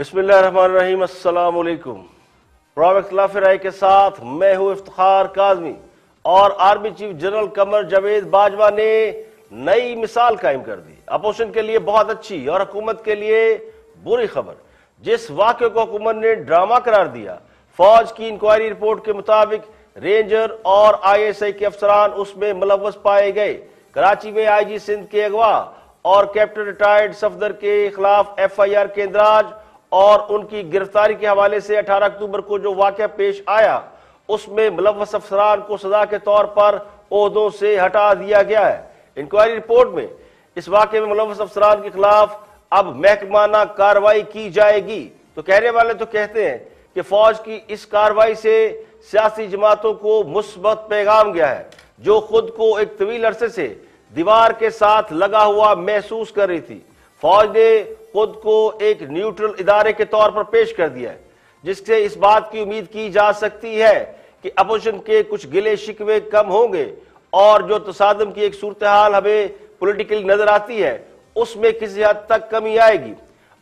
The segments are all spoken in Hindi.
बिस्मिल्लाहिर्रहमानिर्रहीम, अस्सलाम वालेकुम। प्रोफेसर खिलाफ राय के साथ मैं हूं इफ्तिखार काज़मी और army chief general Qamar Javed Bajwa ने नई मिसाल कायम कर दी। अपोजिशन के लिए बहुत अच्छी और हुकूमत के लिए बुरी खबर। जिस वाक़े को हुकूमत ने ड्रामा करार दिया, फौज की इंक्वायरी रिपोर्ट के मुताबिक रेंजर और ISI के अफसरान उसमें मुलव्वस पाए गए। कराची में IG सिंध के अगवा और कैप्टन रिटायर्ड सफदर के खिलाफ FIR के इंदराज और उनकी गिरफ्तारी के हवाले से 18 अक्टूबर को जो वाक़या पेश आया, उसमें मुलव्वस अफसरान को सजा के तौर पर ओहदों से हटा दिया गया है। इंक्वायरी रिपोर्ट में इस वाक़े में मुलव्वस अफसरान के खिलाफ अब महकमाना कार्रवाई की जाएगी। तो कहने वाले तो कहते हैं कि फौज की इस कार्रवाई से सियासी जमातों को मुस्बत पैगाम गया है, जो खुद को एक तवील अरसे से दीवार के साथ लगा हुआ महसूस कर रही थी। फौज ने खुद को एक न्यूट्रल इदारे के तौर पर पेश कर दिया है, जिससे इस बात की उम्मीद की जा सकती है कि अपोजिशन के कुछ गिले शिकवे कम होंगे और जो तसादम की एक सूरत हाल हमें पॉलिटिकली नजर आती है, उसमें किसी हद तक कमी आएगी।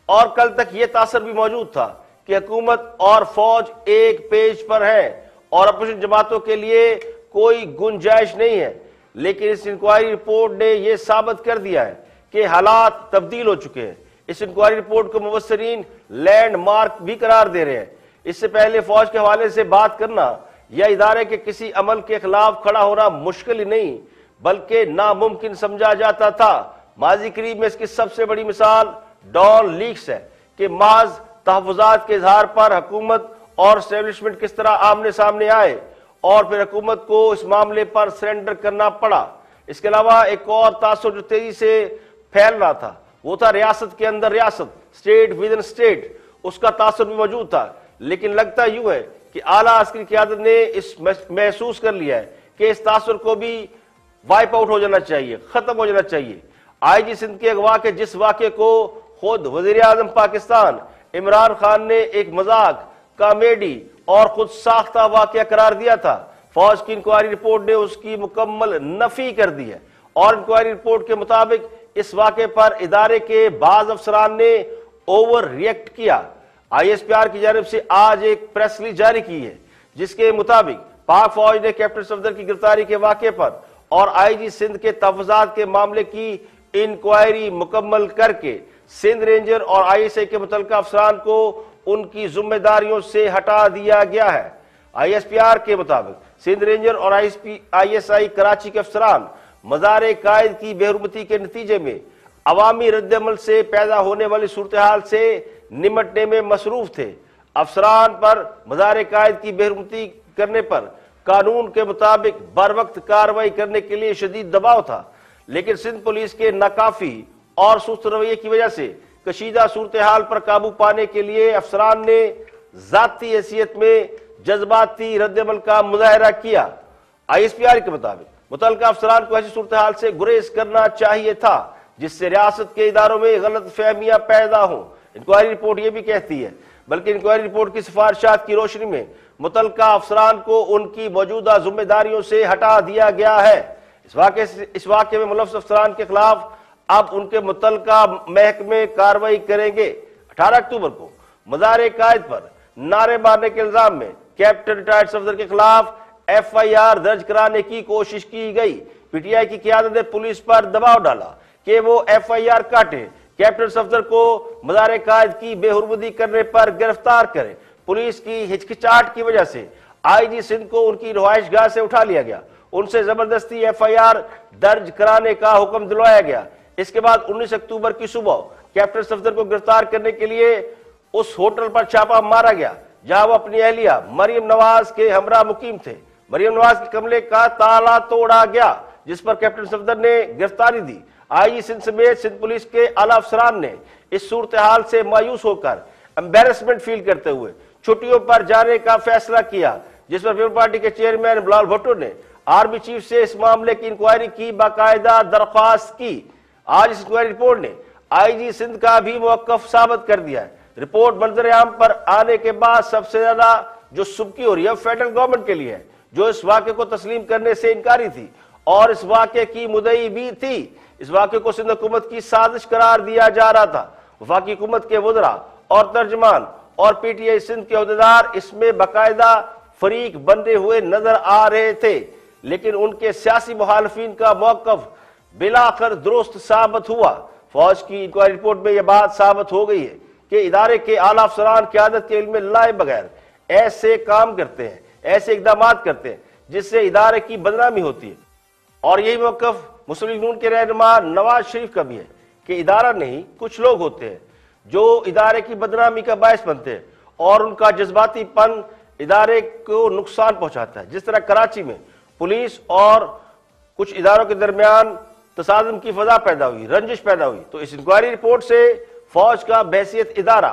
और कल तक यह तासर भी मौजूद था कि हुकूमत और फौज एक पेज पर है और अपोजिशन जमातों के लिए कोई गुंजाइश नहीं है। लेकिन इस इंक्वायरी रिपोर्ट ने यह साबित कर दिया है कि हालात तब्दील हो चुके हैं। इस इंक्वायरी रिपोर्ट को मुबस्सरीन लैंडमार्क भी करार दे रहे हैं। इससे पहले फौज के हवाले से बात करना या इदारे के किसी अमल के खिलाफ खड़ा होना मुश्किल ही नहीं बल्कि नामुमकिन समझा जाता था। माजी करीब में इसकी सबसे बड़ी मिसाल डॉन लीक्स है कि महज तहफ़्फ़ुज़ात के इजहार पर हुकूमत और एस्टेब्लिशमेंट किस तरह आमने सामने आए और फिर हुकूमत को इस मामले पर सरेंडर करना पड़ा। इसके अलावा एक और तासुर जो तेजी से फैल रहा था, वो था रियासत के अंदर रियासत, स्टेट विद इन स्टेट। उसका तासुर भी मौजूद था, लेकिन लगता यूं है कि आला अस्करी क़यादत ने इस महसूस कर लिया है कि इस तासुर को भी वाइप आउट हो जाना चाहिए, खत्म हो जाना चाहिए। IG सिंध के अगवा के जिस वाक़े को खुद वज़ीर आज़म पाकिस्तान इमरान खान ने एक मजाक, कॉमेडी और खुद साख्ता वाक़या करार दिया था, फौज की इंक्वायरी रिपोर्ट ने उसकी मुकम्मल नफी कर दी है। और इंक्वायरी रिपोर्ट के मुताबिक इस वाक़े पर इदारे के बाज अफसरान ने ओवर रिएक्ट किया। ISPR की जानिब से आज एक प्रेस रिलीज जारी की है, जिसके मुताबिक पाक फौज ने कैप्टन सफदर की गिरफ्तारी के वाक़े पर और IG सिंध के तहफ़्फ़ुज़ात के मामले की इंक्वायरी मुकम्मल करके सिंध रेंजर और ISI के मुतल्लिका अफसरान को उनकी जिम्मेदारियों से हटा दिया गया है। ISPR के मुताबिक सिंध रेंजर और ISI कराची के अफसरान मज़ार कायद की बेहरमती के नतीजे में अवामी रद्दअमल से पैदा होने वाली सूरत हाल से निमटने में मसरूफ थे। अफसरान पर मज़ार कायद की बेहरमती करने पर कानून के मुताबिक बर वक्त कार्रवाई करने के लिए शदीद दबाव था, लेकिन सिंध पुलिस के नाकाफी और सुस्त रवैये की वजह से कशीदा सूरत हाल पर काबू पाने के लिए अफसरान ने जाती हैसियत में जज्बाती रद्दअमल का मुजाहरा किया। ISPR के मुताबिक मुतल्लिका अफसरान को ऐसी सूरत हाल से गुरेज करना चाहिए था जिससे रियासत के इदारों में गलत फहमियां पैदा हों। इंक्वायरी रिपोर्ट यह भी कहती है, बल्कि इंक्वायरी रिपोर्ट की सिफारिशात की रोशनी में मुतल्लिका अफसरान को उनकी मौजूदा जिम्मेदारियों से हटा दिया गया है। इस वाक़े में मुलव्वस अफसरान के खिलाफ अब उनके मुतल्लिका महकमे कार्रवाई करेंगे। 18 अक्टूबर को मज़ार कायद पर नारे मारने के इल्जाम में कैप्टन रिटायर्ड सफदर के खिलाफ FIR दर्ज कराने की कोशिश की गई। PTI की क़यादत ने पुलिस पर दबाव डाला कि वो FIR काटे, कैप्टन सफदर को मज़ार कायद की बेहुरमती करने पर गिरफ्तार करे। पुलिस की हिचकिचाहट की वजह से IG सिंध को उनकी रिहाइशगाह से उठा लिया गया, उनसे जबरदस्ती FIR दर्ज कराने का हुक्म दिलवाया गया। इसके बाद 19 अक्टूबर की सुबह कैप्टन सफदर को गिरफ्तार करने के लिए उस होटल पर छापा मारा गया जहां वो अपनी अहलिया मरियम नवाज के हमरा मुकीम थे। मरियम नवाज के कमरे का ताला तोड़ा गया, जिस पर कैप्टन सफदर ने गिरफ्तारी दी। IG सिंध समेत सिंध पुलिस के आला अफसरान ने इस सूरत हाल से मायूस होकर एम्बेरसमेंट फील करते हुए छुट्टियों पर जाने का फैसला किया, जिस पर पीपल्स पार्टी के चेयरमैन बिलावल भुट्टो ने आर्मी चीफ से इस मामले की इंक्वायरी की बाकायदा दरख्वास्त की। आज इस इंक्वायरी रिपोर्ट ने IG सिंध का भी मौक़िफ़ साबित कर दिया है। रिपोर्ट मंजर आम पर आने के बाद सबसे ज्यादा जो सुबकी हो रही है फेडरल गवर्नमेंट के लिए है, जो इस वाक़े को तस्लीम करने से इनकारी थी और इस वाक़े की मुदई भी थी। इस वाक़े को सिंध हुकूमत की साजिश करार दिया जा रहा था। वफाकी हुकूमत के वज़रा और तर्जमान और पीटीआई सिंध के अहदेदार इसमें बाकायदा फरीक बने हुए नजर आ रहे थे, लेकिन उनके सियासी मुखालफिन का मौकफ बिलाखिर दुरुस्त साबित हुआ। फौज की इंक्वायरी रिपोर्ट में यह बात साबित हो गई है कि इदारे के आला अफसरान क़यादत के इल्म में लाए बगैर ऐसे काम करते हैं, ऐसे इकदाम करते हैं जिससे इदारे की बदनामी होती है। और यही मौकफ मुस्लिम लीग नून के रहनुमा नवाज शरीफ का भी है कि इदारा नहीं, कुछ लोग होते हैं जो इदारे की बदनामी का बायस बनते हैं और उनका जज्बातीपन इदारे को नुकसान पहुंचाता है। जिस तरह कराची में पुलिस और कुछ इदारों के दरमियान तसादुम की फजा पैदा हुई, रंजिश पैदा हुई, तो इस इंक्वायरी रिपोर्ट से फौज का बहसियत इदारा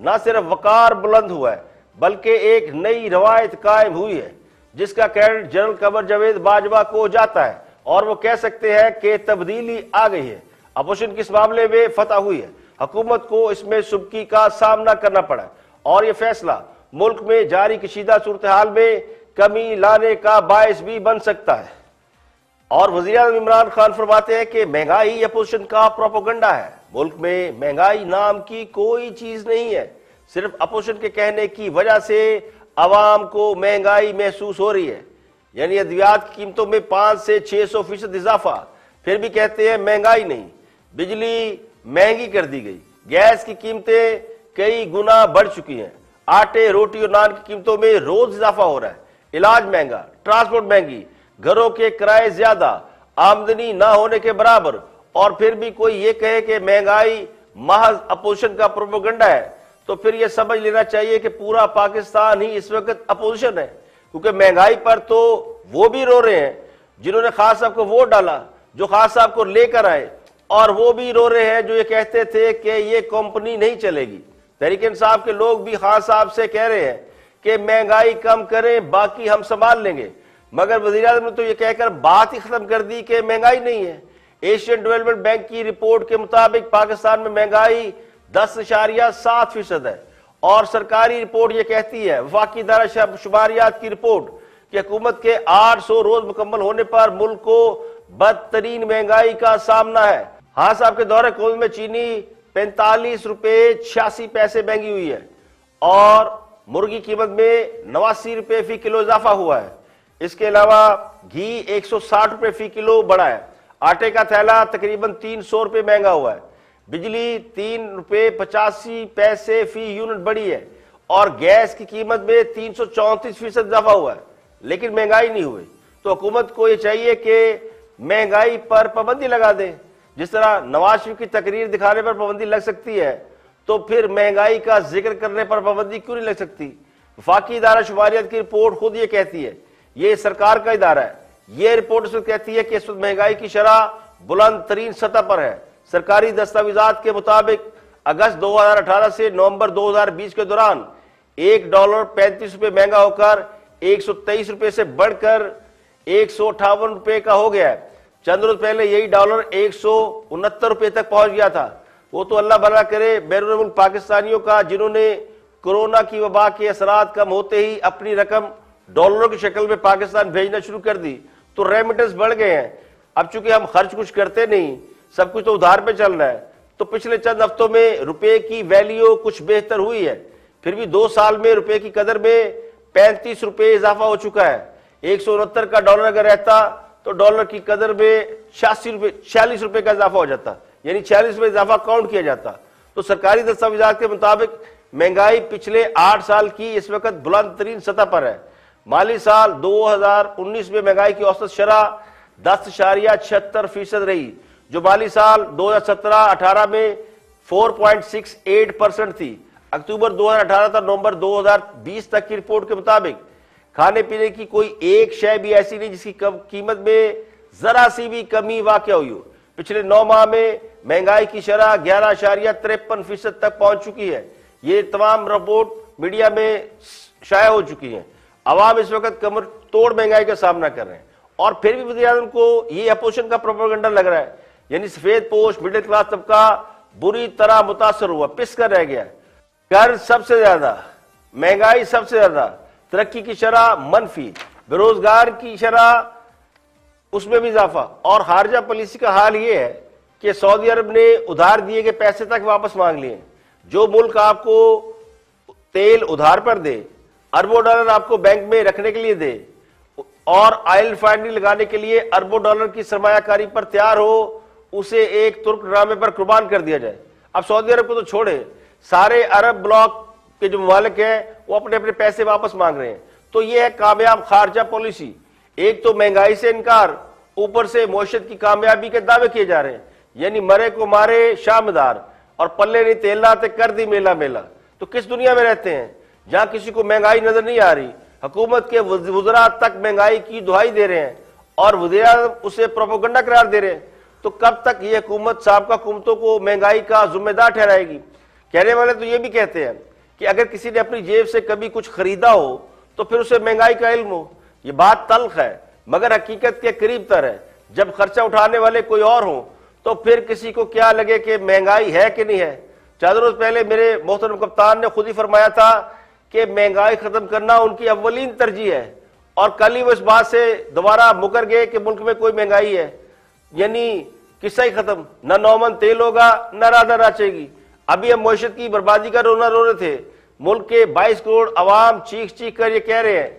न सिर्फ वकार बुलंद हुआ है बल्कि एक नई रवायत कायम हुई है जिसका क्रेडिट जनरल कमर जावेद बाजवा को जाता है और वो कह सकते हैं कि तब्दीली आ गई है। अपोजिशन किस मामले में फतह हुई है, हुकूमत को इसमें सुबकी का सामना करना पड़ा और यह फैसला मुल्क में जारी कशीदा सूरत हाल में कमी लाने का बायस भी बन सकता है। और वज़ीर आज़म इमरान खान फरमाते हैं कि महंगाई अपोजिशन का प्रोपेगेंडा है। मुल्क में महंगाई नाम की कोई चीज नहीं है, सिर्फ अपोजिशन के कहने की वजह से अवाम को महंगाई महसूस हो रही है। यानी अद्वियात की कीमतों में 5 से 600% इजाफा, फिर भी कहते हैं महंगाई नहीं। बिजली महंगी कर दी गई, गैस की कीमतें कई गुना बढ़ चुकी हैं, आटे रोटी और नान की कीमतों में रोज इजाफा हो रहा है, इलाज महंगा, ट्रांसपोर्ट महंगी, घरों के किराए ज्यादा, आमदनी ना होने के बराबर। और फिर भी कोई ये कहे कि महंगाई महज अपोजिशन का प्रोपेगेंडा है, तो फिर यह समझ लेना चाहिए कि पूरा पाकिस्तान ही इस वक्त अपोजिशन है। क्योंकि महंगाई पर तो वो भी रो रहे हैं जिन्होंने खान साहब को वोट डाला, जो खान साहब को लेकर आए, और वो भी रो रहे हैं जो ये कहते थे कि ये कंपनी नहीं चलेगी। तहरीक इंसाफ के लोग भी खान साहब से कह रहे हैं कि महंगाई कम करें, बाकी हम संभाल लेंगे। मगर वज़ीर आज़म ने तो ये कहकर बात ही खत्म कर दी कि महंगाई नहीं है। एशियन डेवलपमेंट बैंक की रिपोर्ट के मुताबिक पाकिस्तान में महंगाई 10.7% है और सरकारी रिपोर्ट ये कहती है, वफाकी इदारा शुमारियात की रिपोर्ट, कि हुकूमत के 800 रोज मुकम्मल होने पर मुल्क को बदतरीन महंगाई का सामना है। हाँ साहब के दौरे कौल में चीनी 45 रुपए 86 पैसे महंगी हुई है और मुर्गी कीमत में 89 रुपए फी किलो इजाफा हुआ है। इसके अलावा घी 160 रुपए फी किलो बढ़ा है, आटे का थैला तकरीबन 300 रुपए महंगा हुआ है, बिजली 3 रुपए 85 पैसे फी यूनिट बढ़ी है और गैस की कीमत में 334% इजाफा हुआ है, लेकिन महंगाई नहीं हुई। तो हुकूमत को यह चाहिए कि महंगाई पर पाबंदी लगा दे। जिस तरह नवाज शरीफ की तकरीर दिखाने पर पाबंदी लग सकती है, तो फिर महंगाई का जिक्र करने पर पाबंदी क्यों नहीं लग सकती। वफाकी इदारा शुमारियात की रिपोर्ट खुद ये कहती है, ये सरकार का इदारा है, ये रिपोर्ट इसमें कहती है कि इस वक्त महंगाई की शरह बुलंद तरीन सतह पर है। सरकारी दस्तावेजात के मुताबिक अगस्त 2018 से नवंबर 2020 के दौरान $1 35 रुपए महंगा होकर 123 रुपए से बढ़कर 158 रुपए का हो गया है। चंद रोज पहले यही डॉलर 169 रुपए तक पहुंच गया था। वो तो अल्लाह भला करे बैरून मुल्क पाकिस्तानियों का जिन्होंने कोरोना की वबा के असरात कम होते ही अपनी रकम डॉलरों की शक्ल में पाकिस्तान भेजना शुरू कर दी, तो रेमिटेंस बढ़ गए हैं। अब चूंकि हम खर्च कुछ करते नहीं, सब कुछ तो उधार पे चल रहा है, तो पिछले चंद हफ्तों में रुपए की वैल्यू कुछ बेहतर हुई है। फिर भी 2 साल में रुपए की कदर में 35 रुपए इजाफा हो चुका है। 169 का डॉलर अगर रहता तो डॉलर की कदर में 46 रुपए का इजाफा हो जाता, यानी 46 रुपए इजाफा काउंट किया जाता। तो सरकारी दस्तावेजात के मुताबिक महंगाई पिछले 8 साल की इस वक्त बुलंद तरीन सतह पर है। माली साल 2019 में महंगाई की औसत शरह 10.76% रही, जो माली साल 2017-18 में 4.68% थी। अक्टूबर 2018 तक नवंबर 2020 तक की रिपोर्ट के मुताबिक खाने पीने की कोई एक शय भी ऐसी नहीं जिसकी कीमत में जरा सी भी कमी वाक़या हुई हो। पिछले 9 माह में महंगाई की शरह 11.53% तक पहुंच चुकी है। ये तमाम रिपोर्ट मीडिया में शाया हो चुकी है। अवाम इस वक्त कमर तोड़ महंगाई का सामना कर रहे हैं और फिर भी वज़ीर आज़म को ये अपोजिशन का प्रोपेगेंडा लग रहा है, यानी सफेद पोश मिडिल क्लास तबका बुरी तरह मुतासर हुआ, पिस कर रह गया। कर्ज सबसे ज्यादा, महंगाई सबसे ज्यादा, तरक्की की शरह मनफी, बेरोजगार की शरह उसमें भी इजाफा। और खारजा पॉलिसी का हाल ये है कि सऊदी अरब ने उधार दिए गए पैसे तक वापस मांग लिए। जो मुल्क आपको तेल उधार पर दे, अरबों डॉलर आपको बैंक में रखने के लिए दे और ऑयल रिफाइनरी लगाने के लिए अरबों डॉलर की सरमायाकारी पर तैयार हो, उसे एक तुर्क ड्रामे पर कुर्बान कर दिया जाए। अब सऊदी अरब को तो छोड़े, सारे अरब ब्लॉक के जो मालिक हैं वो अपने अपने पैसे वापस मांग रहे हैं। तो ये है कामयाब खारजा पॉलिसी। एक तो महंगाई से इनकार, ऊपर से मौशत की कामयाबी के दावे किए जा रहे हैं, यानी मरे को मारे शामदार और पल्ले नहीं तेलना ते कर दी मेला मेला। तो किस दुनिया में रहते हैं जहां किसी को महंगाई नजर नहीं आ रही, हुकूमत के वज़रा तक महंगाई की दुहाई दे रहे हैं और वज़ीर उसे प्रोपेगेंडा करार दे रहे हैं। तो कब तक ये हुकूमत साबका हुकूमतों को महंगाई का जिम्मेदार ठहराएगी? कहने वाले तो ये भी कहते हैं कि अगर किसी ने अपनी जेब से कभी कुछ खरीदा हो तो फिर उसे महंगाई का इल्म हो। ये बात तल्ख है मगर हकीकत के करीब तर है। जब खर्चा उठाने वाले कोई और हो तो फिर किसी को क्या लगे कि महंगाई है कि नहीं है। 4 रोज पहले मेरे मोहतरम कप्तान ने खुद ही फरमाया था कि महंगाई खत्म करना उनकी अव्वलीन तरजीह है, और कल ही वो इस बात से दोबारा मुकर गए कि मुल्क में कोई महंगाई है, यानी किस्सा ही खत्म। न 9 मन तेल होगा, न राधा नाचेगी। अभी हम मईशत की बर्बादी का रोना रो रहे थे। मुल्क के 22 करोड़ अवाम चीख चीख कर ये कह रहे हैं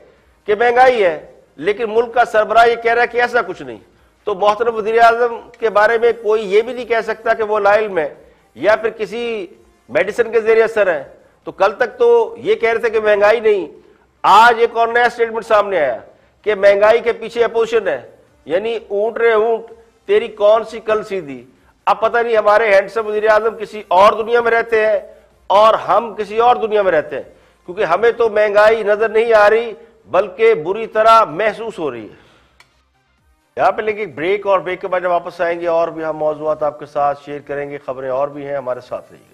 कि महंगाई है, लेकिन मुल्क का सरबराह ये कह रहा है कि ऐसा कुछ नहीं। तो मोहतरम वज़ीर आज़म के बारे में कोई ये भी नहीं कह सकता कि वो लाइल्म है या फिर किसी मेडिसिन के जरिए असर है। तो कल तक तो ये कह रहे थे कि महंगाई नहीं, आज एक और नया स्टेटमेंट सामने आया कि महंगाई के पीछे अपोजिशन है, यानी ऊंट रे ऊंट तेरी कौन सी कल सीधी। अब पता नहीं हमारे हैंडसम वज़ीर आज़म किसी और दुनिया में रहते हैं और हम किसी और दुनिया में रहते हैं, क्योंकि हमें तो महंगाई नजर नहीं आ रही बल्कि बुरी तरह महसूस हो रही है। यहाँ पे लेकिन ब्रेक, और ब्रेक के बाद जब वापस आएंगे और भी हम मौजूद आपके साथ शेयर करेंगे, खबरें और भी हैं, हमारे साथ रहिएगा।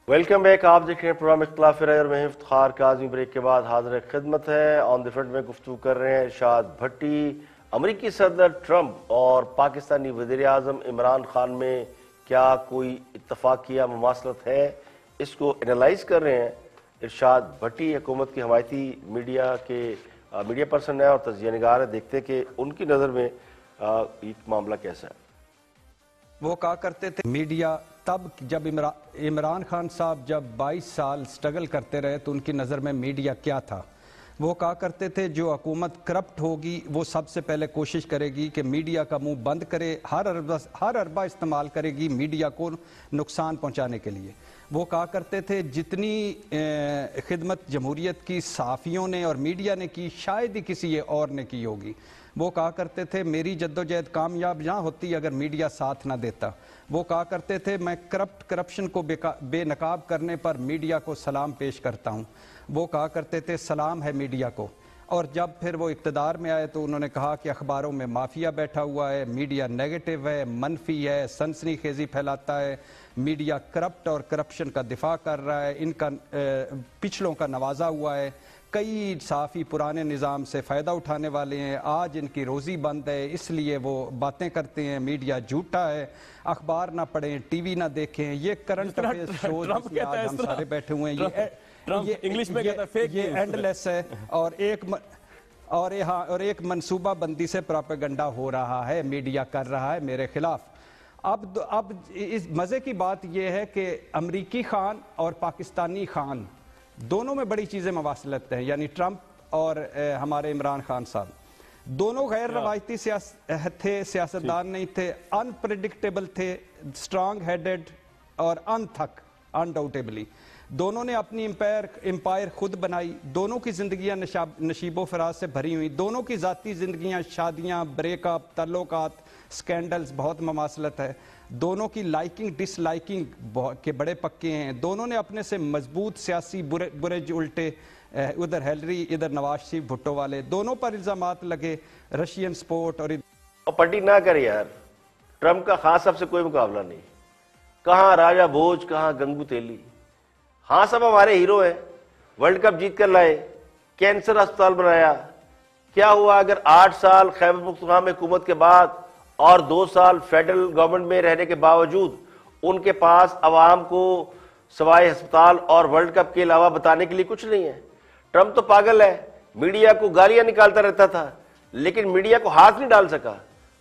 Welcome back. आप देख रहे हैं प्रोग्राम इख्तिलाफ राय और मैं इफ्तिखार काज़मी। ब्रेक के बाद हाजिर खिदमत है। ऑन द फ्रंट में गुफ्तगू कर रहे हैं इरशाद भट्टी। अमरीकी सदर ट्रंप और पाकिस्तानी वज़ीर आज़म इमरान खान में क्या कोई इत्तफाकिया मुमासलत है, इसको एनालाइज कर रहे हैं इरशाद भट्टी। हुकूमत की हमायती मीडिया पर्सन है और तजिया निगार है। देखते हैं कि उनकी नज़र में ये मामला कैसा है। वो कहा करते थे मीडिया तब जब इमरान खान साहब जब 22 साल स्ट्रगल करते रहे तो उनकी नज़र में मीडिया क्या था। वो कहा करते थे जो हुकूमत करप्ट होगी वो सबसे पहले कोशिश करेगी कि मीडिया का मुंह बंद करे, हर अरबा इस्तेमाल करेगी मीडिया को नुकसान पहुंचाने के लिए। वो कहा करते थे जितनी खिदमत जमहूरियत की सहाफ़ियों ने और मीडिया ने की शायद ही किसी और ने की होगी। वो कहा करते थे मेरी जद्दोजहद कामयाब ना होती अगर मीडिया साथ ना देता। वो कहा करते थे मैं करप्शन को बेनकाब करने पर मीडिया को सलाम पेश करता हूँ। वो कहा करते थे सलाम है मीडिया को। और जब फिर वो इक़्तिदार में आए तो उन्होंने कहा कि अखबारों में माफिया बैठा हुआ है, मीडिया नेगेटिव है, मनफी है, सनसनीखेज़ी फैलाता है, मीडिया करप्ट और करप्शन का दिफा कर रहा है, इनका पिछलों का नवाजा हुआ है, कई साफ़ी पुराने निज़ाम से फ़ायदा उठाने वाले हैं, आज इनकी रोज़ी बंद है इसलिए वो बातें करते हैं, मीडिया झूठा है, अखबार ना पढ़ें, टीवी ना देखें, ये करंट अफेयर्स शोज आज हम सारे बैठे हुए हैं, ये इंग्लिश में ये एंडलेस है। और एक मनसूबा बंदी से प्रोपेगेंडा हो रहा है, मीडिया कर रहा है मेरे खिलाफ। अब इस मज़े की बात यह है कि अमरीकी खान और पाकिस्तानी खान दोनों में बड़ी चीज़ें मवासलत हैं, यानी ट्रंप और हमारे इमरान खान साहब दोनों गैर रवायती थे, सियासतदान नहीं थे, अनप्रेडिक्टेबल थे, स्ट्रांग हेडेड और अनथक अनडाउटेबली। दोनों ने अपनी एम्पायर खुद बनाई, दोनों की जिंदगियां नशीबो फराज से भरी हुई, दोनों की जाती जिंदगियां, शादियां, ब्रेकअप, तल्लुकात, स्कैंडल्स बहुत ममासलत है, दोनों की लाइकिंग डिसलाइकिंग के बड़े पक्के हैं, दोनों ने अपने से मजबूत सियासी बुरे उल्टे, उधर हेलरी इधर नवाज शरीफ भुट्टो वाले, दोनों पर इल्जामात लगे, रशियन स्पोर्ट और पट्टी ना करे यार, ट्रंप का खान साहब से कोई मुकाबला नहीं। कहाँ राजा भोज, कहाँ गंगू तेली। हाँ सब हमारे हीरो हैं, वर्ल्ड कप जीत कर लाए, कैंसर अस्पताल बनाया। क्या हुआ अगर 8 साल खैबर पख्तूनख्वा में हुकूमत के बाद और 2 साल फेडरल गवर्नमेंट में रहने के बावजूद उनके पास अवाम को सवाए अस्पताल और वर्ल्ड कप के अलावा बताने के लिए कुछ नहीं है। ट्रंप तो पागल है, मीडिया को गालियां निकालता रहता था लेकिन मीडिया को हाथ नहीं डाल सका।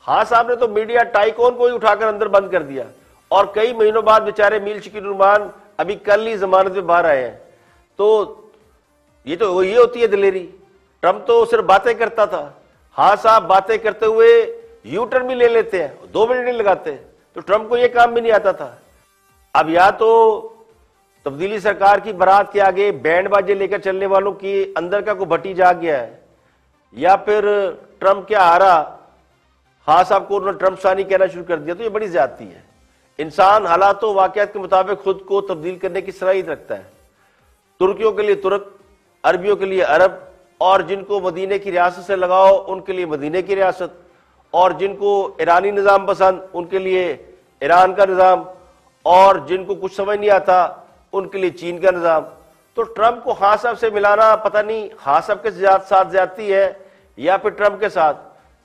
हाँ साहब ने तो मीडिया टाइकोन को ही उठाकर अंदर बंद कर दिया और कई महीनों बाद बेचारे मीर शकील रहमान अभी कल ही जमानत में बाहर आए हैं। तो ये होती है दिलेरी। ट्रंप तो सिर्फ बातें करता था। हाँ साहब बातें करते हुए यू टर्न भी ले लेते हैं, 2 मिनट नहीं लगाते। तो ट्रंप को यह काम भी नहीं आता था। अब या तो तब्दीली सरकार की बारात के आगे बैंड बाजे लेकर चलने वालों की अंदर का कोई भट्टी जाग गया है, या फिर ट्रंप क्या हारा, हाँ साहब को उन्होंने ट्रंप सानी कहना शुरू कर दिया। तो ये बड़ी ज्यादती है। इंसान हालातों वाकयात के मुताबिक खुद को तब्दील करने की सलाहियत रखता है। तुर्कियों के लिए तुर्क, अरबियों के लिए अरब, और जिनको मदीने की रियासत से लगाओ उनके लिए मदीने की रियासत, और जिनको ईरानी निज़ाम पसंद उनके लिए ईरान का निज़ाम, और जिनको कुछ समझ नहीं आता उनके लिए चीन का निज़ाम। तो ट्रंप को हाँ साहब से मिलाना पता नहीं हाँ साहब के साथ ज्यादती है या फिर ट्रंप के साथ।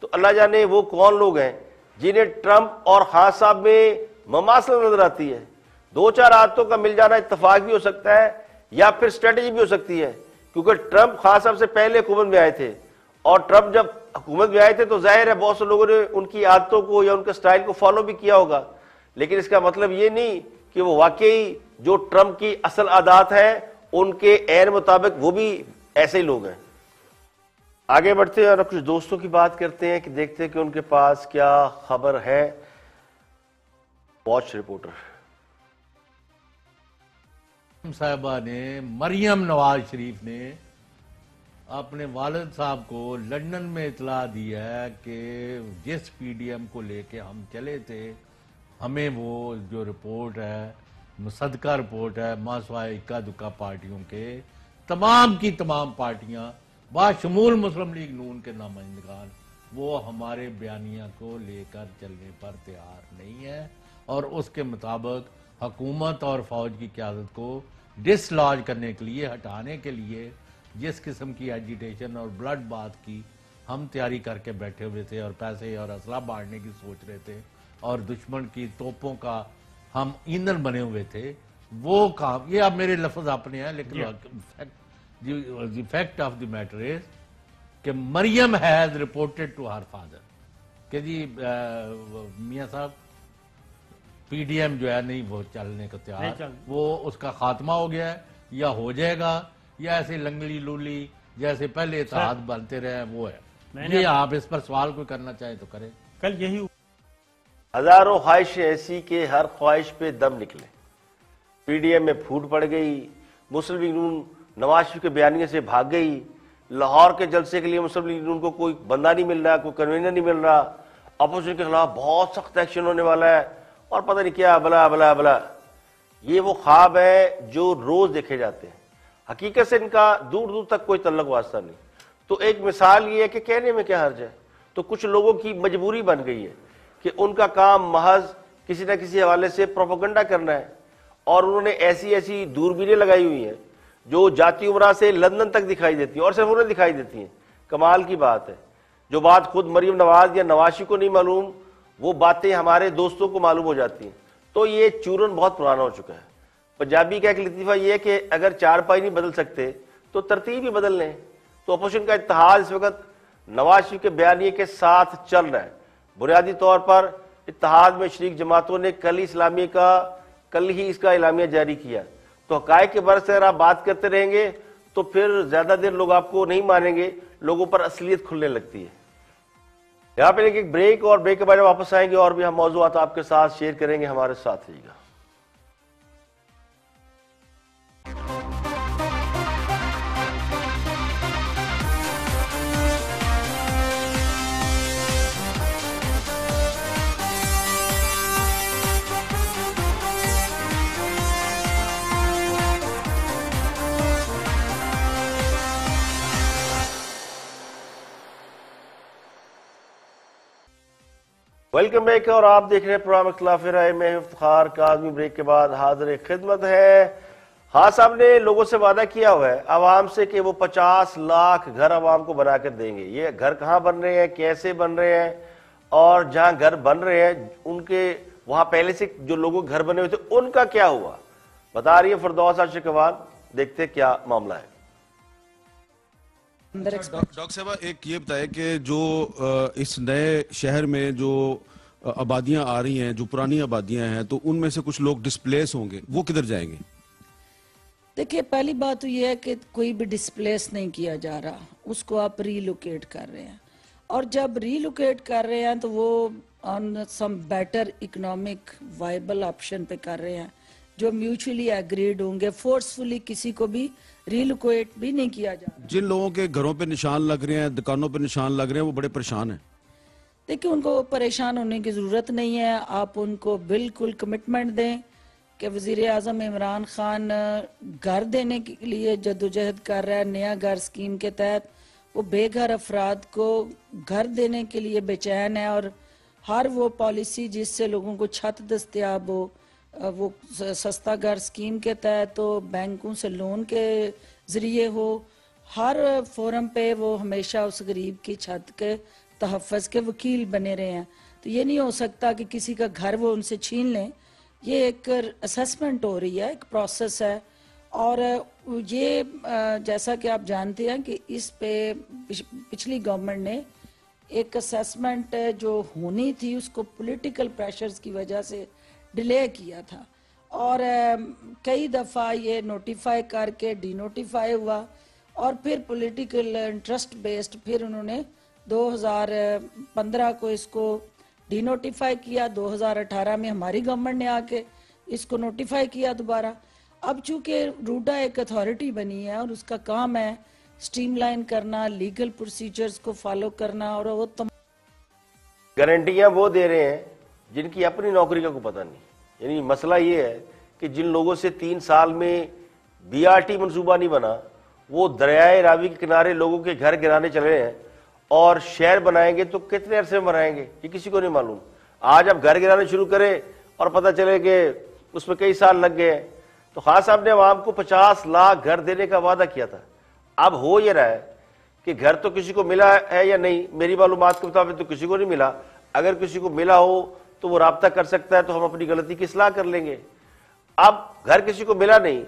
तो अल्लाह जाने वो कौन लोग हैं जिन्हें ट्रंप और हाँ साहब में ममासल नजर आती है। 2-4 आदतों का मिल जाना इत्तेफाक भी हो सकता है या फिर स्ट्रेटेजी भी हो सकती है, क्योंकि ट्रंप खान साहब से पहले हुकूमत में आए थे और ट्रंप जब हुकूमत में आए थे तो जाहिर है बहुत से लोगों ने उनकी आदतों को या उनके स्टाइल को फॉलो भी किया होगा, लेकिन इसका मतलब ये नहीं कि वो वाकई जो ट्रंप की असल आदत है उनके ऐन मुताबिक वो भी ऐसे ही लोग हैं। आगे बढ़ते हैं और कुछ दोस्तों की बात करते हैं कि देखते हैं कि उनके पास क्या खबर है। वॉच रिपोर्टर साहिबा ने, मरियम नवाज शरीफ ने अपने वालिद साहब को लंदन में इतला दी है कि जिस पीडीएम को लेके हम चले थे, हमें वो जो रिपोर्ट है, मुसद्दका रिपोर्ट है, मासवाए इक्का दुक्का पार्टियों के तमाम की तमाम पार्टियां बाशमूल मुस्लिम लीग नून के नुमाइंदगान वो हमारे बयानिया को लेकर चलने पर तैयार नहीं है और उसके मुताबिक हुकूमत और फौज की क़यादत को डिसलॉज करने के लिए, हटाने के लिए जिस किस्म की एजिटेशन और ब्लड बात की हम तैयारी करके बैठे हुए थे और पैसे और असला बांटने की सोच रहे थे और दुश्मन की तोपों का हम ईंधन बने हुए थे, वो काम, ये अब मेरे लफ्ज अपने हैं लेकिन the fact of the matter is कि Mariam has reported to her father कि जी मियां साहब पीडीएम जो है नहीं वो चलने को तैयार, वो उसका खात्मा हो गया है या हो जाएगा या ऐसे लंगली लूली जैसे पहले इत्तेहाद बनते रहे वो है। ये आप इस पर सवाल कोई करना चाहे तो करें। कल यही हजारों ख्वाहिशें ऐसी कि हर ख्वाहिश पे दम निकले। पीडीएम में फूट पड़ गई, मुस्लिम लीग नून नवाज शरीफ के बयानिए से भाग गई, लाहौर के जलसे के लिए मुस्लिम लीग नून को कोई बंदा नहीं मिल रहा, कोई कन्वीनर नहीं मिल रहा, अपोजिशन के खिलाफ बहुत सख्त एक्शन होने वाला है और पता नहीं क्या बला बला बला। ये वो ख्वाब है जो रोज देखे जाते हैं, हकीकत से इनका दूर दूर तक कोई तल्लुक वास्ता नहीं। तो एक मिसाल ये है कि कहने में क्या हर्ज है। तो कुछ लोगों की मजबूरी बन गई है कि उनका काम महज किसी न किसी हवाले से प्रोपेगेंडा करना है और उन्होंने ऐसी ऐसी दूरबीनें लगाई हुई हैं जो जाती उमरा से लंदन तक दिखाई देती हैं और सिर्फ उन्हें दिखाई देती हैं। कमाल की बात है, जो बात खुद मरियम नवाज या नवाशी को नहीं मालूम वो बातें हमारे दोस्तों को मालूम हो जाती हैं। तो ये चूरन बहुत पुराना हो चुका है। पंजाबी का एक लतीफ़ा ये है कि अगर चारपाई नहीं बदल सकते तो तरतीब ही बदल लें। तो अपोजिशन का इत्तेहाद इस वक्त नवाज शरीफ के बयानिए के साथ चल रहा है। बुनियादी तौर पर इत्तेहाद में शरीक जमातों ने कल ही इसका इलामिया जारी किया। तो हकायक के बरस अगर आप बात करते रहेंगे तो फिर ज्यादा देर लोग आपको नहीं मानेंगे, लोगों पर असलियत खुलने लगती है। यहाँ पे एक ब्रेक और ब्रेक के बाद वापस आएंगे और भी हम मौजूआत आपके साथ शेयर करेंगे। हमारे साथ रहिएगा। वेलकम बैक और आप देख रहे हैं प्रोग्राम इख्तिलाफ राय में इफ्तिखार काज़मी। ब्रेक के बाद हाजिर खिदमत है। हाँ साहब ने लोगों से वादा किया हुआ है आवाम से कि वो 50 लाख घर आवाम को बनाकर देंगे। ये घर कहाँ बन रहे हैं, कैसे बन रहे हैं, और जहां घर बन रहे हैं उनके वहां पहले से जो लोगों के घर बने हुए थे उनका क्या हुआ, बता रही है फिरदौस आशिकवान। देखते क्या मामला है। डॉक्टर साहब एक ये बताए कि जो इस नए शहर में जो आबादियां आ रही हैं, जो पुरानी आबादियां हैं, तो उनमें से कुछ लोग डिस्प्लेस होंगे, वो किधर जाएंगे? देखिए, पहली बात तो ये है कि कोई भी डिस्प्लेस नहीं किया जा रहा, उसको आप रीलोकेट कर रहे हैं, और जब रीलोकेट कर रहे हैं तो वो on some better economic viable option पे कर रहे हैं जो म्यूचुअली एग्रीड होंगे। फोर्सफुली किसी को भी रीलोकेट भी नहीं किया जा रहा। जिन लोगों के घरों पे निशान लग रहे हैं, दुकानों पे निशान लग रहे हैं, वो बड़े परेशान हैं। देखिए, उनको परेशान होने की ज़रूरत नहीं है। आप उनको बिल्कुल कमिटमेंट दें कि वज़ीर आज़म इमरान खान घर देने के लिए जद्दोजहद कर रहा है। नया घर स्कीम के तहत वो बेघर अफराद को घर देने के लिए बेचैन है, और हर वो पॉलिसी जिससे लोगों को छत दस्तयाब हो, वो सस्ता घर स्कीम के तहत तो बैंकों से लोन के ज़रिए हो, हर फोरम पे वो हमेशा उस गरीब की छत के तहफ़्फ़ुज़ के वकील बने रहे हैं। तो ये नहीं हो सकता कि किसी का घर वो उनसे छीन लें। ये एक असेसमेंट हो रही है, एक प्रोसेस है, और ये जैसा कि आप जानते हैं कि इस पे पिछली गवर्नमेंट ने एक असेसमेंट जो होनी थी उसको पॉलिटिकल प्रेशर्स की वजह से डिले किया था, और कई दफ़ा ये नोटिफाई करके डीनोटिफाई हुआ, और फिर पॉलिटिकल इंटरेस्ट बेस्ड फिर उन्होंने 2015 को इसको डीनोटिफाई किया। 2018 में हमारी गवर्नमेंट ने आके इसको नोटिफाई किया दोबारा। अब चूंकि रूडा एक अथॉरिटी बनी है और उसका काम है स्ट्रीमलाइन करना, लीगल प्रोसीजर्स को फॉलो करना, और वो गारंटियां वो दे रहे हैं जिनकी अपनी नौकरी का कोई पता नहीं। यानी मसला ये है कि जिन लोगों से 3 साल में BRT मंसूबा नहीं बना, वो दरियाए रावी के किनारे लोगों के घर गिराने चले हैं, और शहर बनाएंगे तो कितने अरसे में बनाएंगे ये किसी को नहीं मालूम। आज अब घर गिराने शुरू करें और पता चले कि उसमें कई साल लग गए। तो खान साहब ने आवाम को 50 लाख घर देने का वादा किया था। अब हो ये रहा है कि घर तो किसी को मिला है या नहीं, मेरी मालूमात के मुताबिक तो किसी को नहीं मिला। अगर किसी को मिला हो तो वो राब्ता कर सकता है, तो हम अपनी गलती की इस्लाह कर लेंगे। अब घर किसी को मिला नहीं,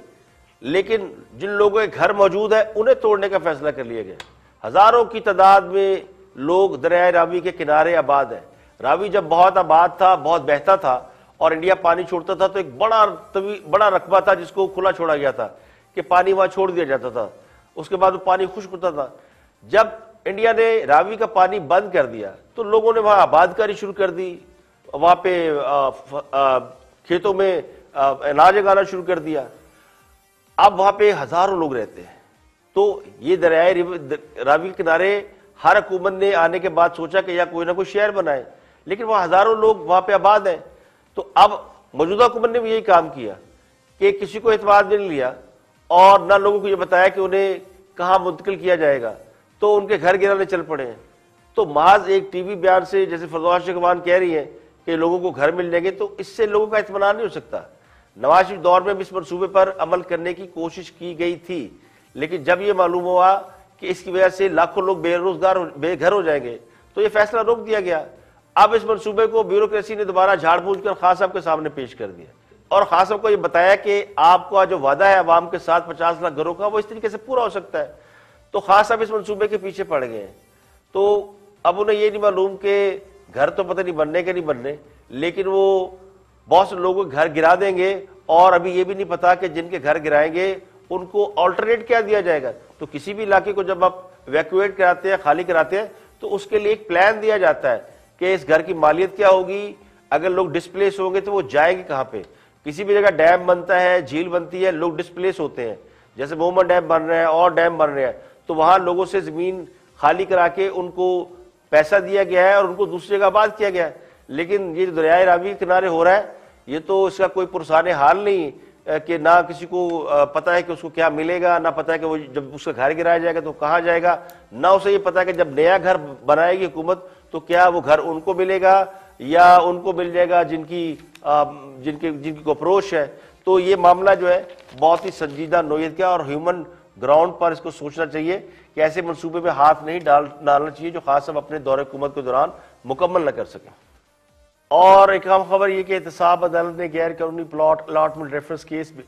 लेकिन जिन लोगों के घर मौजूद है उन्हें तोड़ने का फैसला कर लिया गया। हजारों की तादाद में लोग दरियाए रावी के किनारे आबाद है। रावी जब बहुत आबाद था, बहुत बहता था और इंडिया पानी छोड़ता था, तो एक बड़ा रकबा था जिसको खुला छोड़ा गया था कि पानी वहां छोड़ दिया जाता था। उसके बाद वो पानी खुश्क होता था। जब इंडिया ने रावी का पानी बंद कर दिया तो लोगों ने वहां आबादकारी शुरू कर दी, वहां पे खेतों में अनाज उगाना शुरू कर दिया। अब वहां पे हजारों लोग रहते हैं। तो ये दरियाए रावी के किनारे हर हुकूमत ने आने के बाद सोचा कि या कोई ना कोई शहर बनाए, लेकिन वहां हजारों लोग वहां पे आबाद हैं। तो अब मौजूदा हुकूमत ने भी यही काम किया कि किसी को एतबार नहीं लिया और ना लोगों को ये बताया कि उन्हें कहाँ मुंतकिल किया जाएगा, तो उनके घर गिराने चल पड़े हैं। तो महज एक टीवी बयान से, जैसे फिरदौस आशिकवान कह रही है कि लोगों को घर मिल जाएंगे, तो इससे लोगों का इत्मीनान नहीं हो सकता। नवाज शरीफ दौर में भी इस मनसूबे पर अमल करने की कोशिश की गई थी, लेकिन जब यह मालूम हुआ कि इसकी वजह से लाखों लोग बेघर हो जाएंगे, तो यह फैसला रोक दिया गया। अब इस मनसूबे को ब्यूरोक्रेसी ने दोबारा झाड़ फूंक कर खान साहब के सामने पेश कर दिया, और खान साहब को यह बताया कि आपका जो वादा है अवाम के साथ 50 लाख घरों का, वो इस तरीके से पूरा हो सकता है। तो खान साहब इस मनसूबे के पीछे पड़ गए हैं। तो अब उन्हें यह नहीं मालूम कि घर तो पता नहीं बनने के नहीं बनने, लेकिन वो बहुत से लोगों के घर गिरा देंगे, और अभी ये भी नहीं पता कि जिनके घर गिराएंगे उनको ऑल्टरनेट क्या दिया जाएगा। तो किसी भी इलाके को जब आप इवैक्यूएट कराते हैं, खाली कराते हैं, तो उसके लिए एक प्लान दिया जाता है कि इस घर की मालियत क्या होगी, अगर लोग डिस्प्लेस होंगे तो वो जाएंगे कहाँ पे। किसी भी जगह डैम बनता है, झील बनती है, लोग डिस्प्लेस होते हैं, जैसे मोहम्मद डैम बन रहे हैं और डैम बन रहे हैं, तो वहां लोगों से जमीन खाली करा के उनको पैसा दिया गया है और उनको दूसरी जगह आबाद किया गया है। लेकिन ये दरियाए रावी के किनारे हो रहा है, ये तो इसका कोई पुरसाने हाल नहीं कि ना किसी को पता है कि उसको क्या मिलेगा, ना पता है कि वो जब उसका घर गिराया जाएगा तो कहाँ जाएगा, ना उसे ये पता है कि जब नया घर बनाएगी हुकूमत तो क्या वो घर उनको मिलेगा या उनको मिल जाएगा जिनकी को अप्रोच है। तो ये मामला जो है बहुत ही संजीदा नोयत का, और ह्यूमन ग्राउंड पर इसको सोचना चाहिए कि ऐसे मंसूबे में हाथ नहीं डालना चाहिए जो खास हम अपने दौरे हुकूमत के दौरान मुकम्मल न कर सकें। और एक अहम खबर यह कि एहतसाब अदालत ने गैर कानूनी प्लॉट अलॉटमेंट रेफरेंस केस में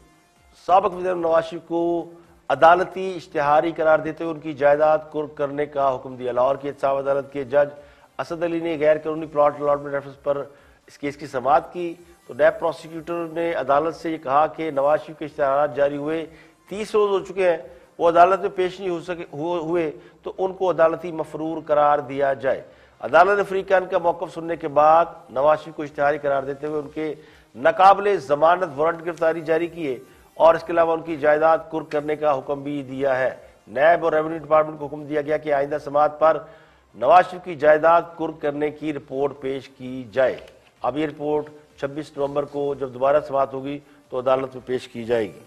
साबिक वज़ीर नवाज शरीफ को अदालती इश्तिहारी करार देते हुए उनकी जायदाद कुर्क करने का हुक्म दिया। लाहौर की एहतसाब अदालत के जज असद अली ने गैर कानूनी प्लॉट अलॉटमेंट रेफरेंस पर इस केस की समाअत की। तो नैब प्रोसिक्यूटर ने अदालत से ये कहा कि नवाज शरीफ के इश्तिहारात जारी हुए 30 रोज हो चुके हैं, वो अदालत में पेश नहीं हुए तो उनको अदालती मफरूर करार दिया जाए। अदालत ने फरीकान का मौक़िफ़ सुनने के बाद नवाज शरीफ को इश्तिहारी करार देते हुए उनके नाकाबिले जमानत वारंट गिरफ्तारी जारी किए और इसके अलावा उनकी जायदाद कुर्क करने का हुक्म भी दिया है। नैब और रेवेन्यू डिपार्टमेंट को हुक्म दिया गया कि आइंदा समाअत पर नवाज शरीफ की जायदाद कुर्क करने की रिपोर्ट पेश की जाए। अब ये रिपोर्ट 26 नवंबर को जब दोबारा समाअत होगी तो अदालत में पेश की जाएगी।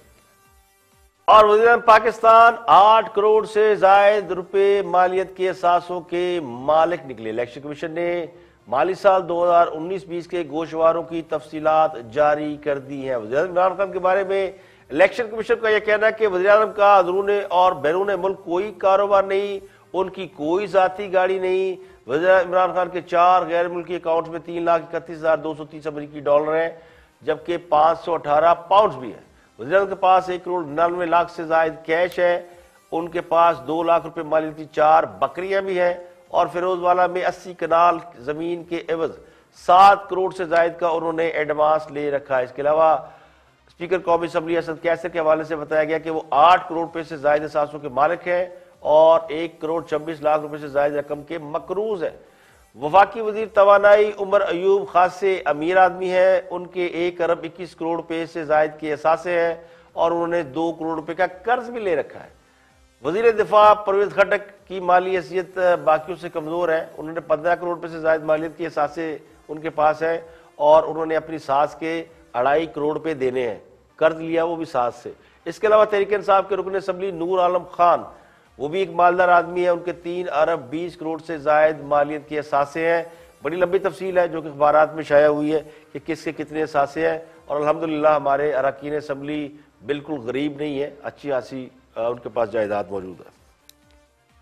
और वज़ीर-ए-आज़म पाकिस्तान 8 करोड़ से जायद रुपए मालियत के असासों के मालिक निकले। इलेक्शन कमीशन ने माली साल 2019-20 के गोशवारों की तफसीलात जारी कर दी हैं। वज़ीर-ए-आज़म इमरान खान के बारे में इलेक्शन कमीशन का यह कहना है कि वज़ीर-ए-आज़म का अंदरूनी और बैरून मुल्क कोई कारोबार नहीं, उनकी कोई जाती गाड़ी नहीं। वज़ीर इमरान खान के 4 गैर मुल्की अकाउंट में 3,31,230 अमरीकी डॉलर हैं, जबकि 518 पाउंड भी है। वज़ीर के पास 1 करोड़ 99 लाख से जायद कैश है। उनके पास 2 लाख रुपए मालियत की 4 बकरियां भी हैं और फिरोजवाला में 80 कनाल जमीन के एवज 7 करोड़ से जायद का उन्होंने एडवांस ले रखा है। इसके अलावा स्पीकर कौमी असम्बली असद कैसर के हवाले से बताया गया कि वो 8 करोड़ रुपए से जायद असासों के मालिक हैं और 1 करोड़ 26 लाख रुपए से जायद रकम के मकरूज है। वफाकी वजीर तवानाई उमर अयूब खासे अमीर आदमी है, उनके 1 अरब 21 करोड़ रुपए से जायद के असासे हैं और उन्होंने 2 करोड़ रुपए का कर्ज भी ले रखा है। वजीर दिफा परवेज खटक की माली हैसियत बाकियों से कमजोर है, उन्होंने 15 करोड़ रुपए से जायद मालियत के असासे उनके पास है और उन्होंने अपनी सास के 2.5 करोड़ रुपए देने हैं, कर्ज लिया वो भी सास से। इसके अलावा तहरीक इंसाफ के रुकन असम्बली नूर आलम खान, वो भी एक मालदार आदमी है, उनके 3 अरब 20 करोड़ से जायद मालियत के असासे हैं। बड़ी लंबी तफसील है जो कि अखबारात में शाया हुई है कि किसके कितने असासे हैं और अल्हम्दुलिल्लाह हमारे अरकान असम्बली बिल्कुल गरीब नहीं है, अच्छी खासी उनके पास जायदाद मौजूद है।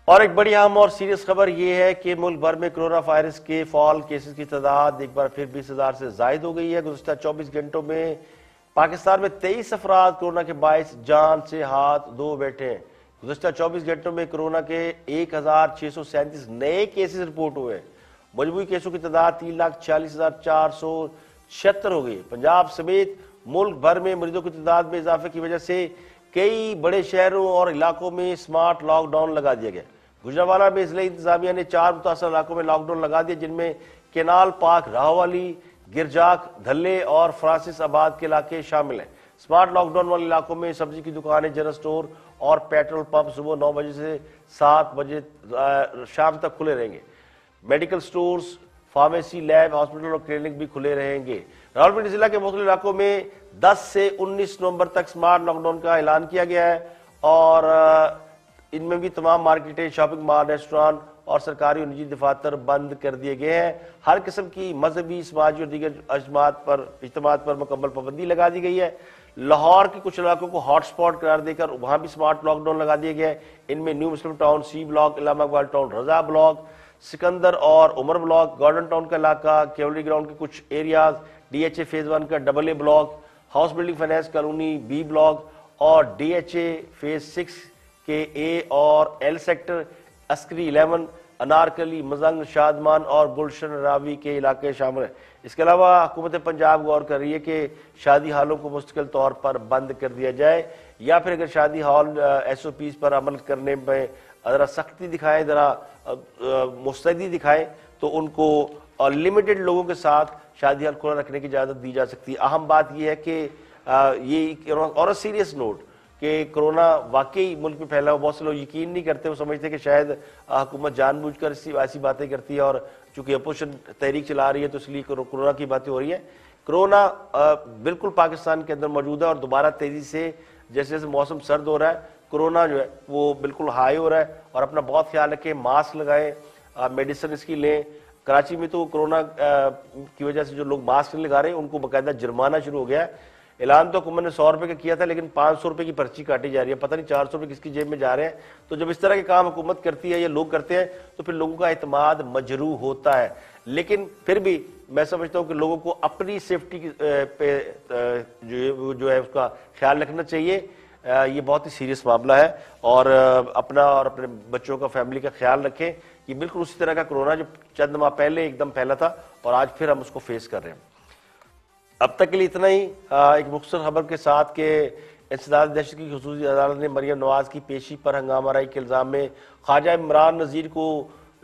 और एक बड़ी अहम और सीरियस खबर यह है कि मुल्क भर में कोरोना वायरस के फॉल केसेस की तादाद एक बार फिर 20,000 से जायद हो गई है। गुज़श्ता 24 घंटों में पाकिस्तान में 23 अफराद कोरोना के बायस जान से हाथ धो बैठे हैं। गुज़श्ता 24 घंटों में कोरोना के 1,637 नए केसेस रिपोर्ट हुए। मजबूरी केसों की तादाद 3,40,476 हो गई। पंजाब समेत मुल्क भर में मरीजों की तादाद में इजाफे की वजह से कई बड़े शहरों और इलाकों में स्मार्ट लॉकडाउन लगा दिया गया। गुजरांवाला में जिला इंतजामिया ने 4 मुतासर इलाकों में लॉकडाउन लगा दिया, जिनमें केनाल पार्क, राहवाली, गिरजाक, धल्ले और फ्रांसिस आबाद के इलाके शामिल हैं। स्मार्ट लॉकडाउन वाले इलाकों में सब्जी की दुकानें, जनरल स्टोर और पेट्रोल पंप सुबह 9 बजे से 7 बजे शाम तक खुले रहेंगे। Medical stores, pharmacy, lab, hospital और क्लिनिक भी खुले रहेंगे। रावलपिंडी जिला के मुख्तलिफ इलाकों में 10 से 19 नवंबर तक स्मार्ट लॉकडाउन का ऐलान किया गया है और इनमें भी तमाम मार्केटें, शॉपिंग मॉल, रेस्टोरेंट और सरकारी और निजी दफातर बंद कर दिए गए हैं। हर किस्म की मजहबी, समाजी और दीगर इज्तिमात पर मुकम्मल पाबंदी लगा दी गई है। लाहौर के कुछ इलाकों को हॉटस्पॉट करार देकर वहां भी स्मार्ट लॉकडाउन लगा दिया गया है। इनमें new Muslim town, C block, Allama Iqbal town, Raza block, Sikandar और उमर ब्लॉक, गार्डन टाउन का इलाका, केवली ग्राउंड के कुछ एरियाज, DHA फेज 1 का AA block, house building finance colony B block और DHA फेज 6 के A और L सेक्टर, अस्करी 11, अनारकली, मजंग, शादमान और गुलशन रावी के इलाके शामिल हैं। इसके अलावा हुकूमत पंजाब गौर कर रही है कि शादी हॉलों को मुस्तकिल तौर पर बंद कर दिया जाए या फिर अगर शादी हॉल SOPs पर अमल करने में ज़रा सख्ती दिखाएं, ज़रा मुस्तैदी दिखाएं तो उनको लिमिटेड लोगों के साथ शादी हॉल खुला रखने की इजाज़त दी जा सकती है। अहम बात यह है कि ये और सीरियस नोट कि कोरोना वाकई मुल्क में फैला हुआ, बहुत से लोग यकीन नहीं करते, वो समझते कि शायद हुकूमत जानबूझकर ऐसी बातें करती है और चूंकि अपोजिशन तहरीक चला रही है तो इसलिए कोरोना की बातें हो रही है। कोरोना बिल्कुल पाकिस्तान के अंदर मौजूद है और दोबारा तेजी से जैसे जैसे मौसम सर्द हो रहा है, कोरोना जो है वो बिल्कुल हाई हो रहा है। और अपना बहुत ख्याल रखें, मास्क लगाएं, मेडिसिन इसकी लें। कराची में तो कोरोना की वजह से जो लोग मास्क नहीं लगा रहे हैं उनको बाकायदा जुर्माना शुरू हो गया है। ऐलान तो हुकूमत ने 100 रुपए का किया था, लेकिन 500 रुपए की पर्ची काटी जा रही है, पता नहीं 400 रुपए किसकी जेब में जा रहे हैं। तो जब इस तरह के काम हुकूमत करती है या लोग करते हैं तो फिर लोगों का एतमाद मजरू होता है। लेकिन फिर भी मैं समझता हूं कि लोगों को अपनी सेफ्टी पे जो है उसका ख्याल रखना चाहिए। ये बहुत ही सीरियस मामला है और अपना और अपने बच्चों का, फैमिली का ख्याल रखें। ये बिल्कुल उसी तरह का कोरोना जो चंद माह पहले एकदम फैला था और आज फिर हम उसको फेस कर रहे हैं। अब तक के लिए इतना ही। एक मुख्तसर खबर के साथ के इंसदाद दहशत की खुसूसी अदालत ने मरियम नवाज की पेशी पर हंगामा आराई के इल्जाम में ख्वाजा इमरान नज़ीर को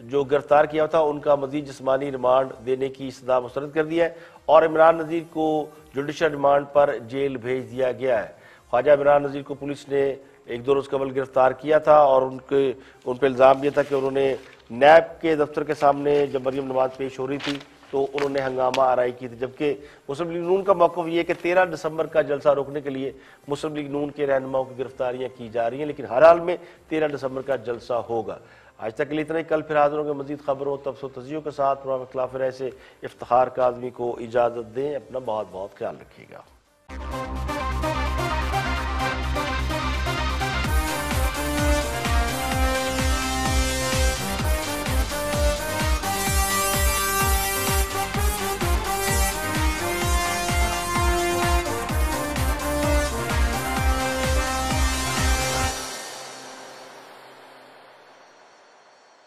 जो गिरफ्तार किया था उनका मजीद जिस्मानी रिमांड देने की इस्तदा मुस्तरद कर दिया है और इमरान नज़ीर को जुडिशल रिमांड पर जेल भेज दिया गया है। ख्वाजा इमरान नज़ीर को पुलिस ने 1-2 रोज़ कबल गिरफ्तार किया था और उन पर इल्ज़ाम यह था कि उन्होंने नैब के दफ्तर के सामने जब मरियम नवाज पेश हो रही थी तो उन्होंने हंगामा आराई की थी। जबकि मुस्लिम लीग नून का मौक़िफ़ ये है कि 13 दिसंबर का जलसा रोकने के लिए मुस्लिम लीग नून के रहनुमाओं की गिरफ्तारियां की जा रही हैं, लेकिन हर हाल में 13 दिसंबर का जलसा होगा। आज तक के लिए इतना ही। कल फिर हाजिर होंगे मजीद खबरों, तबसरों, तज़कियों के साथ। खिलाफ राय से इफ्तिखार काज़मी को इजाज़त दें। अपना बहुत बहुत ख्याल रखिएगा।